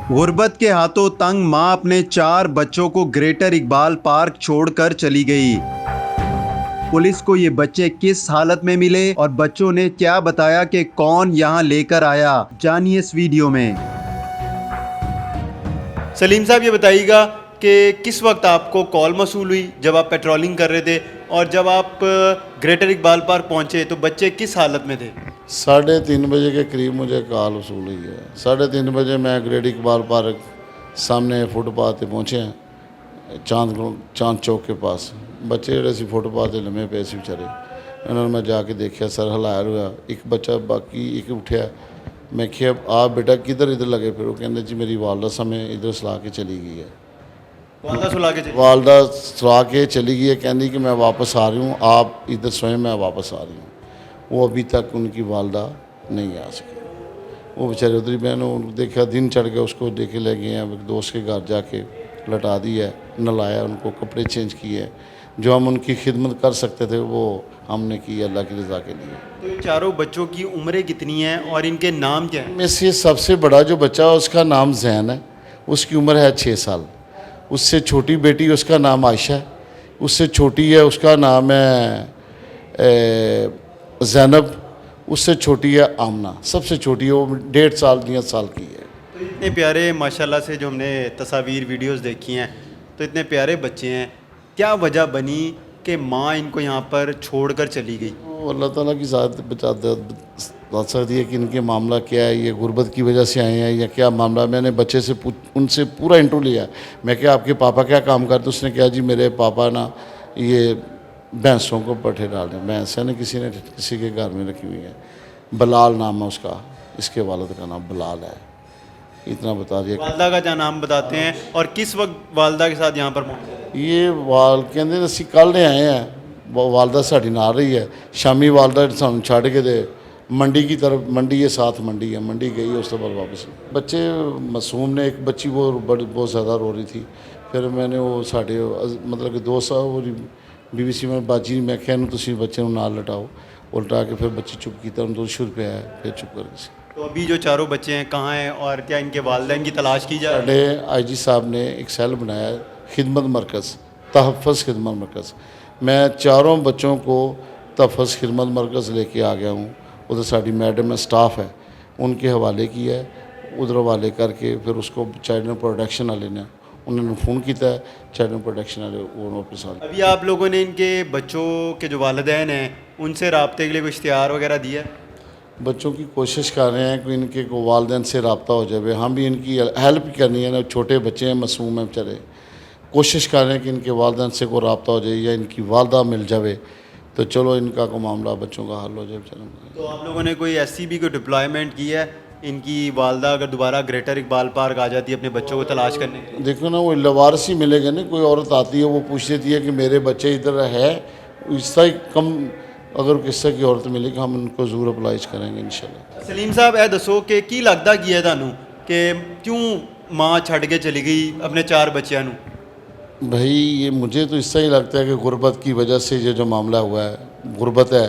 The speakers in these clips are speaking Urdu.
غربت کے ہاتھوں تنگ ماں اپنے 4 بچوں کو گریٹر اقبال پارک چھوڑ کر چلی گئی۔ پولیس کو یہ بچے کس حالت میں ملے اور بچوں نے کیا بتایا کہ کون یہاں لے کر آیا، جانیے اس ویڈیو میں۔ سلیم صاحب یہ بتائیے گا کہ کس وقت آپ کو کال موصول ہوئی جب آپ پیٹرولنگ کر رہے تھے، اور جب آپ گریٹر اقبال پارک پہنچے تو بچے کس حالت میں تھے؟ 3:30 بجے کے قریب مجھے کال وصول ہوئی ہے۔ 3:30 بجے میں گریٹر اقبال پارک سامنے فٹ پاتھ پہنچے ہیں، چاند چوک کے پاس۔ بچے جڑے سی فٹ پاتھ لمے پے سی بچارے، انہوں نے میں جا کے دیکھا، سر ہلایا ہوا، ایک بچہ باقی ایک اٹھیا۔ میں کہا آپ بیٹا کدھر ادھر لگے پھر؟ وہ کہتے جی میری والدہ سمیں ادھر سلا کے چلی گئی ہے۔ والدہ سلا کے والدہ سلا کے چلی گئی ہے، کہنے کہ میں واپس آ رہی ہوں، آپ ادھر سوئیں، میں واپس آ رہی ہوں۔ وہ ابھی تک ان کی والدہ نہیں آ سکی۔ وہ بیچارے ادھر میں نے دیکھا، دن چڑھ گیا، اس کو دیکھے لے گئے ہیں، ایک دوست کے گھر جا کے لٹا دی ہے، نلایا، ان کو کپڑے چینج کیے، جو ہم ان کی خدمت کر سکتے تھے وہ ہم نے کی اللہ کی رضا کے لیے۔ تو یہ چاروں بچوں کی عمریں کتنی ہیں اور ان کے نام کیا ہیں؟ میں سے سب سے بڑا جو بچہ ہے اس کا نام زین ہے، اس کی عمر ہے 6 سال۔ اس سے چھوٹی بیٹی اس کا نام عائشہ ہے، اس سے چھوٹی ہے اس کا نام ہے زینب، اس سے چھوٹی ہے آمنہ، سب سے چھوٹی ہے، وہ 1.5 سال 1.5 سال کی ہے۔ تو اتنے پیارے ماشاءاللہ سے جو ہم نے تصاویر ویڈیوز دیکھی ہیں، تو اتنے پیارے بچے ہیں، کیا وجہ بنی کہ ماں ان کو یہاں پر چھوڑ کر چلی گئی؟ وہ اللہ تعالیٰ کی ذات بتا سکتی ہے کہ ان کے معاملہ کیا ہے، یہ غربت کی وجہ سے آئے ہیں یا کیا معاملہ۔ میں نے بچے سے ان سے پورا انٹرو لیا، میں کہا آپ کے پاپا کیا کام کرتے؟ اس نے کہا جی میرے پاپا نا یہ بھینسوں کو پٹھے ڈال دیں، بھینس ہے نا کسی کے گھر میں رکھی ہوئی ہے، بلال نام ہے اس کا، اس کے والد کا نام بلال ہے، اتنا بتا دیا۔ والدہ کا کیا نام بتاتے ہیں اور کس وقت والدہ کے ساتھ یہاں پر پہنچے؟ یہ کہتے اسی کل نے آئے ہیں، والدہ ساڑی نال رہی ہے، شامی والدہ سانوں چھڑ کے دے منڈی کی طرف، منڈی ہے ساتھ منڈی ہے، منڈی گئی ہے، اس کے بعد واپس بچے معصوم نے، ایک بچی وہ بہت زیادہ رو رہی تھی، پھر میں نے وہ ساڑھے مطلب کہ 2 سال وہ بی سی میں باجی میں کہا تسی بچے نال لٹاؤ، الٹا کے پھر بچی چپ کیتا، ان 2 شروع پہ آیا، پھر چپ کر گئی۔ تو ابھی جو چاروں بچے ہیں کہاں ہیں اور کیا ان کے والدین کی تلاش کی جائے؟ ساڑھے آئی جی صاحب نے ایک سیل بنایا ہے، خدمت مرکز، تحفظ خدمت مرکز۔ میں 4 بچوں کو تحفظ خدمت مرکز لے کے آ گیا ہوں، ادھر ساڑھی میڈم ہے، سٹاف ہے، ان کے حوالے کی ہے، ادھر حوالے کر کے پھر اس کو چائلڈ پروٹیکشن والے نے انہوں نے فون کیتا ہے، چائلڈ پروٹیکشن والے وہ اپنے ساتھ۔ ابھی آپ لوگوں نے ان کے بچوں کے جو والدین ہیں ان سے رابطے کے لیے کوئی اشتہار وغیرہ دیا ہے؟ بچوں کی کوشش کر رہے ہیں کہ ان کے والدین سے رابطہ ہو جائے، ہم بھی ان کی ہیلپ کرنی ہے نا، چھوٹے بچے ہیں، معصوم ہیں بیچارے، کوشش کر رہے ہیں کہ ان کے والدین سے کوئی رابطہ ہو جائے یا ان کی والدہ مل جائے تو چلو ان کا کوئی معاملہ بچوں کا حل ہو جائے بیچارے۔ تو آپ لوگوں نے کوئی ایسی بھی کوئی ڈپلائمنٹ کی ہے ان کی والدہ اگر دوبارہ گریٹر اقبال پارک آ جاتی ہے اپنے بچوں کو تلاش کرنے کے لیے؟ دیکھو نا، وہ لوارث ہی ملے گا نا، کوئی عورت آتی ہے وہ پوچھ لیتی ہے کہ میرے بچے ادھر ہے، اس طرح کم اگر کس طرح کی عورت ملے گی ہم ان کو ضرور اپلائز کریں گے انشاءاللہ۔ سلیم صاحب اے دسو کہ کی لگتا کی ہے تانوں کہ کیوں ماں چھڑ کے چلی گئی اپنے 4 بچیاں نوں؟ بھائی یہ مجھے تو اس طرح ہی لگتا ہے کہ غربت کی وجہ سے یہ جو معاملہ ہوا ہے، غربت ہے،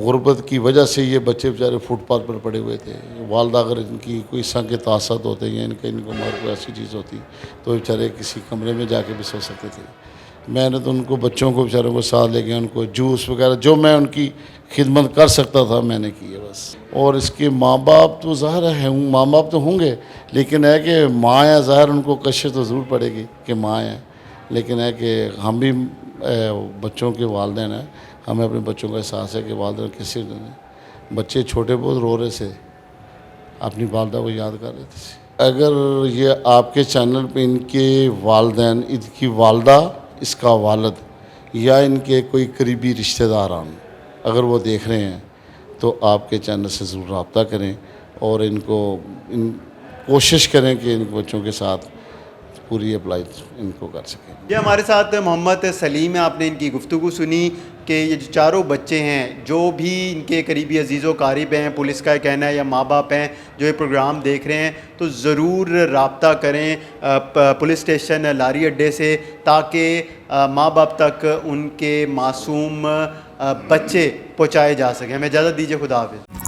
غربت کی وجہ سے یہ بچے بیچارے فٹ پاتھ پر پڑے ہوئے تھے۔ والدہ اگر ان کی کوئی سنگ کے تاثرات ہوتے یا ان کو مر کوئی ایسی چیز ہوتی تو بیچارے کسی کمرے میں جا کے بھی سو سکتے تھے۔ میں نے تو ان کو بچوں کو بیچاروں کو ساتھ لے گیا، ان کو جوس وغیرہ جو میں ان کی خدمت کر سکتا تھا میں نے کی ہے بس۔ اور اس کے ماں باپ تو ظاہر ہے ماں باپ تو ہوں گے، لیکن ہے کہ ماں ہے، ظاہر ان کو کشش تو ضرور پڑے گی کہ ماں ہے، لیکن ہے کہ ہم بھی بچوں کے والدین ہیں، ہمیں اپنے بچوں کا احساس ہے کہ والدین کیسے بچے چھوٹے بہت رو رہے تھے، اپنی والدہ کو یاد کر رہے تھے۔ اگر یہ آپ کے چینل پہ ان کے والدین، ان کی والدہ، اس کا والد یا ان کے کوئی قریبی رشتہ داران اگر وہ دیکھ رہے ہیں تو آپ کے چینل سے ضرور رابطہ کریں اور ان کو کوشش کریں کہ ان بچوں کے ساتھ پوری اپلائی ان کو کر سکیں۔ یہ ہمارے ساتھ محمد سلیم ہیں، آپ نے ان کی گفتگو سنی کہ یہ جو چاروں بچے ہیں جو بھی ان کے قریبی عزیز و قارب ہیں، پولیس کا کہنا ہے یا ماں باپ ہیں جو یہ پروگرام دیکھ رہے ہیں تو ضرور رابطہ کریں پولیس اسٹیشن لاری اڈے سے، تاکہ ماں باپ تک ان کے معصوم بچے پہنچائے جا سکیں۔ ہمیں اجازت دیجیے، خدا حافظ۔